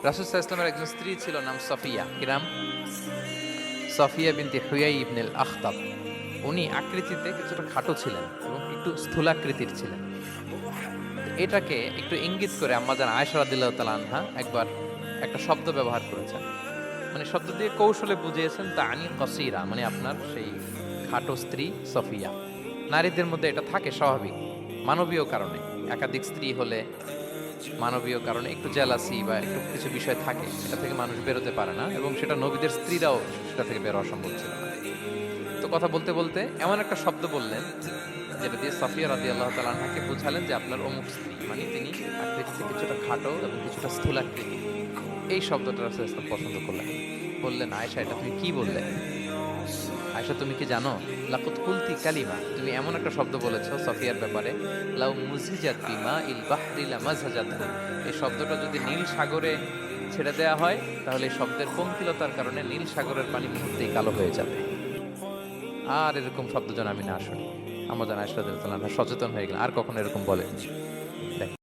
রাসূল সাল্লাল্লাহু আলাইহি ওয়াসাল্লামের একজন স্ত্রী ছিল, নাম সফিয়া। কি নাম? সফিয়া বিনতে হুয়াই ইবনুল আখতাব। উনি আকৃতিতে কিছুটা খাটো ছিলেন এবং একটু স্থূলাকৃতির ছিলেন। এটাকে একটু ইঙ্গিত করে আম্মাজান আয়েশা রাদিয়াল্লাহু তাআলা আনহা একবার একটা শব্দ ব্যবহার করেছেন। মানে শব্দ দিয়ে কৌশলে বুঝিয়েছেন তানি কসিরা, মানে আপনার সেই খাটো স্ত্রী সফিয়া। নারীদের মধ্যে এটা থাকে স্বাভাবিক, মানবীয় কারণে। একাধিক স্ত্রী হলে মানবীয় কারণে একটু জেলাসি বা একটু কিছু বিষয় থাকে, এটা থেকে মানুষ বেরোতে পারে না, এবং সেটা নবীদের স্ত্রীরাও সেটা থেকে বেরোয়া সম্ভব ছিল না। তো কথা বলতে বলতে এমন একটা শব্দ বললেন যেটা দিয়ে সাফিয়া রাদিয়াল্লাহু তাআলা আনহাকে বুঝালেন যে আপনার অমুক স্ত্রী, মানে তিনি আকৃতিতে কিছুটা খাটো এবং কিছুটা স্থূলাকৃতি। এই শব্দটা রাসূল ইসলাম পছন্দ করলেন। বললেন, আয়েশা, এটা তুমি কি বললে? আয়েশা, তুমি কি জানো? লাকুত কুলতি কালিমা, তুমি এমন একটা শব্দ বলেছো সফিয়ার ব্যাপারে, লাউ মুজিজাত বিমা ইল বাহরি লামাজহাজাতহু। এই শব্দটা যদি নীল সাগরে ছেড়ে দেয়া হয়, তাহলে এই শব্দের পঙ্কিলতার কারণে নীল সাগরের পানি মুহূর্তেই কালো হয়ে যাবে। আর এরকম শব্দ যেন আমি না শুনি। আম্মাজান আয়েশা রাদিয়াল্লাহু তাআলা আনহা সচেতন হয়ে গেলেন, আর কখনো এরকম বলেন।